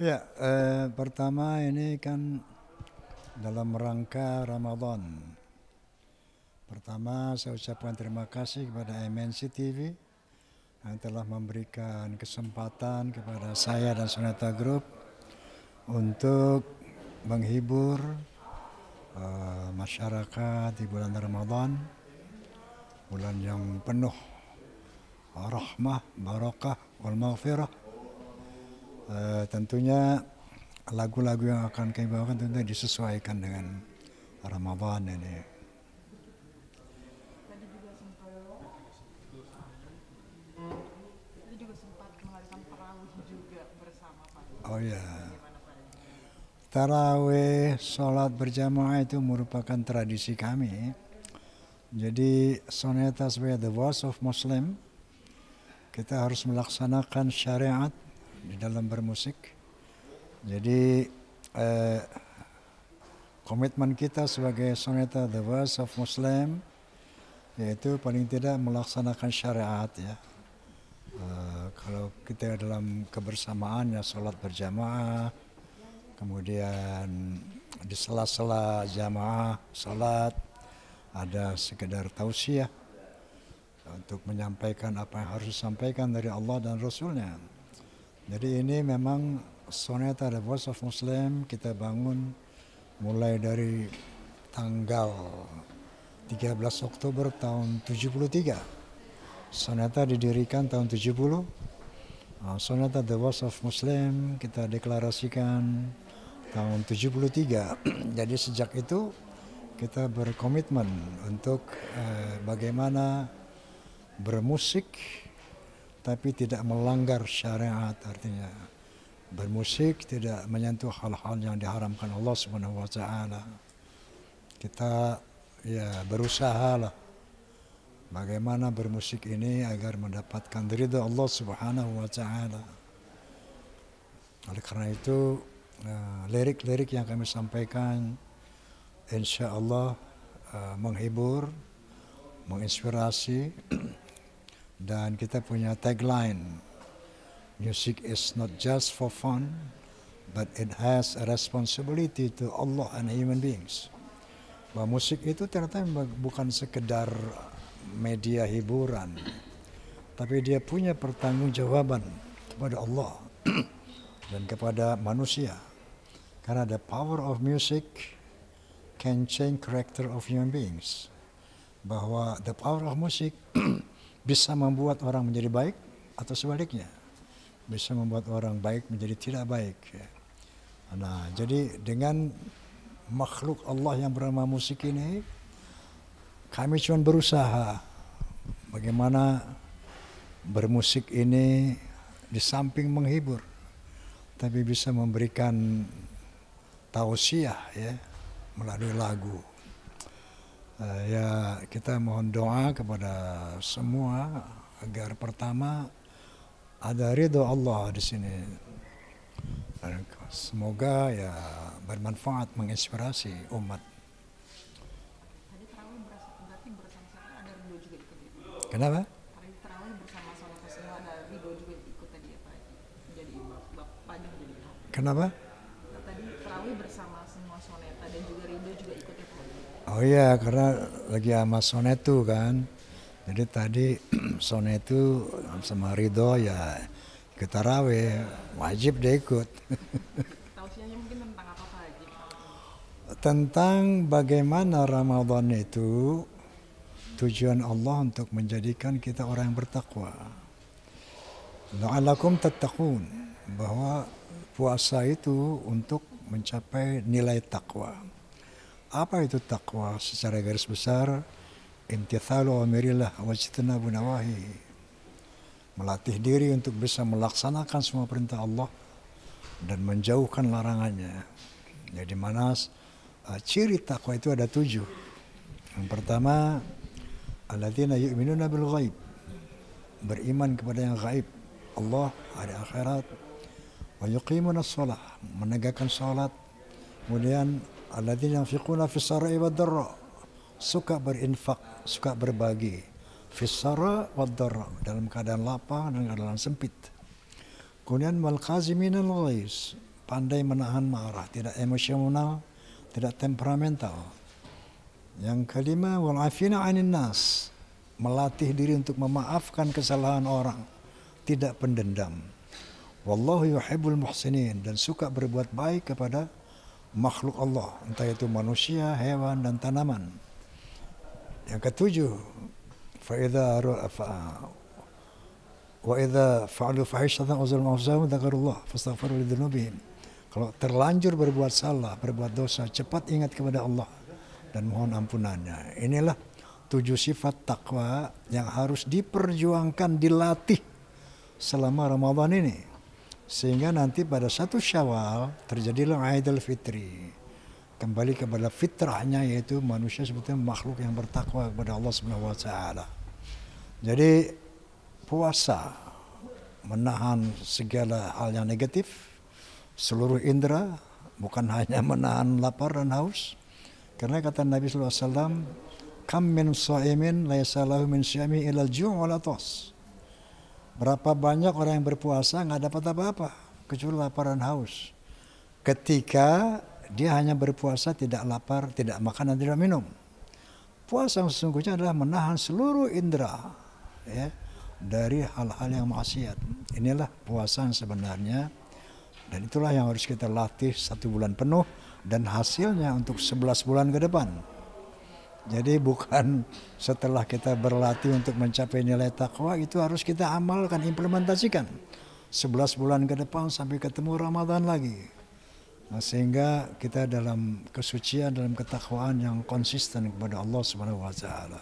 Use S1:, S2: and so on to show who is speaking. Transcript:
S1: Ya, pertama ini kan dalam rangka Ramadan. Pertama, saya ucapkan terima kasih kepada MNC TV yang telah memberikan kesempatan kepada saya dan Sonata Group untuk menghibur masyarakat di bulan Ramadan, bulan yang penuh rahmah, barakah, wal maghfirah. Tentunya lagu-lagu yang akan kami bawakan tentunya disesuaikan dengan Ramadan ini.
S2: Tadi juga sempat mengadakan tarawih juga bersama Pak.
S1: Oh ya,
S2: Bagaimana Pak?
S1: tarawih sholat berjamaah itu merupakan tradisi kami. Jadi soneta sebagai the voice of Muslim, kita harus melaksanakan syariat di dalam bermusik. Jadi komitmen kita sebagai soneta the voice of Muslim yaitu paling tidak melaksanakan syariat ya. Kalau kita dalam kebersamaan ya sholat berjamaah, kemudian di sela-sela jamaah sholat ada sekedar tausiah untuk menyampaikan apa yang harus disampaikan dari Allah dan Rasulnya. Jadi ini memang Soneta The Voice of Muslim kita bangun mulai dari tanggal 13 Oktober tahun 73. Soneta didirikan tahun 70. Soneta The Voice of Muslim kita deklarasikan tahun 73. Jadi sejak itu kita berkomitmen untuk bagaimana bermusik tapi tidak melanggar syariat, artinya bermusik tidak menyentuh hal-hal yang diharamkan Allah Subhanahu wa taala. Kita ya berusaha lah bagaimana bermusik ini agar mendapatkan ridha Allah Subhanahu wa taala. Oleh karena itu lirik-lirik yang kami sampaikan insya Allah menghibur, menginspirasi, dan kita punya tagline, music is not just for fun, but it has a responsibility to Allah and human beings. Bahwa musik itu ternyata bukan sekedar media hiburan, tapi dia punya pertanggungjawaban kepada Allah dan kepada manusia. Karena the power of music can change character of human beings. Bahwa the power of music bisa membuat orang menjadi baik atau sebaliknya. Bisa membuat orang baik menjadi tidak baik. Nah, jadi dengan makhluk Allah yang bernama musik ini, kami cuma berusaha bagaimana bermusik ini di samping menghibur, tapi bisa memberikan tausiah ya melalui lagu. Ya kita mohon doa kepada semua agar pertama ada ridho Allah di sini. Dan semoga ya bermanfaat menginspirasi umat.
S2: Tadi tarawih berarti bersama siapa? Ada Ridho juga ikut ya Pak?
S1: Kenapa?
S2: Tadi tarawih bersama Sonata semua ada Ridho juga ikut tadi ya Pak? Jadi bapaknya jadi Pak.
S1: Kenapa?
S2: Nah, tadi tarawih bersama semua Soneta dan juga Ridho juga ikut ya Pak?
S1: Oh iya, karena lagi sama Sonetu kan. Jadi tadi Sonetu sama Ridho ya ikut tarawih, wajib dia ikut.
S2: Tausiahnya mungkin tentang apa Pak Haji?
S1: Tentang bagaimana Ramadan itu tujuan Allah untuk menjadikan kita orang yang bertakwa. La'allakum tattaqun, bahwa puasa itu untuk mencapai nilai takwa. Apa itu takwa? Secara garis besar, imtithalu amirillah wajtinabu nawahi. Melatih diri untuk bisa melaksanakan semua perintah Allah dan menjauhkan larangannya. Jadi mana ciri takwa itu ada 7. Yang pertama, alladzina yu'minuna bil ghaib. Beriman kepada yang gaib. Allah, hari akhirat. Wa yuqimuna shalah, menegakkan salat. Kemudian alladzina yunfiquna fis sarai wad dharra, suka berinfak, suka berbagi. Fis sarai wad dharra, dalam keadaan lapang dan keadaan sempit. Kemudian wal qaziminal ghaiz, pandai menahan marah, tidak emosional, tidak temperamental. Yang kelima, wal afina 'anil nas, melatih diri untuk memaafkan kesalahan orang, tidak pendendam. Wallahu yuhibbul muhsinin, dan suka berbuat baik kepada makhluk Allah, entah itu manusia, hewan, dan tanaman. Yang ketujuh, wa idza fa'alu fahishatan aw zalamu anfusahum dzakarullah fastaghfiru lidzunubihim. Kalau terlanjur berbuat salah, berbuat dosa, cepat ingat kepada Allah dan mohon ampunannya. Inilah 7 sifat takwa yang harus diperjuangkan, dilatih selama Ramadan ini. Sehingga nanti pada 1 Syawal terjadilah Idul Fitri. Kembali kepada fitrahnya, yaitu manusia sebetulnya makhluk yang bertakwa kepada Allah Subhanahu wa taala. Jadi puasa menahan segala hal yang negatif, seluruh indera, bukan hanya menahan lapar dan haus. Karena kata Nabi sallallahu alaihi wasallam, kam min shaimin laisa lahu min syami ilal ju' wal atas. Berapa banyak orang yang berpuasa nggak dapat apa-apa kecuali lapar dan haus. Ketika dia hanya berpuasa, tidak lapar, tidak makan dan tidak minum. Puasa yang sesungguhnya adalah menahan seluruh indera, ya, dari hal-hal yang maksiat. Inilah puasa yang sebenarnya, dan itulah yang harus kita latih 1 bulan penuh, dan hasilnya untuk 11 bulan ke depan. Jadi bukan setelah kita berlatih untuk mencapai nilai takwa, itu harus kita amalkan, implementasikan 11 bulan ke depan sampai ketemu Ramadan lagi. Nah, sehingga kita dalam kesucian, dalam ketakwaan yang konsisten kepada Allah Subhanahu wa taala.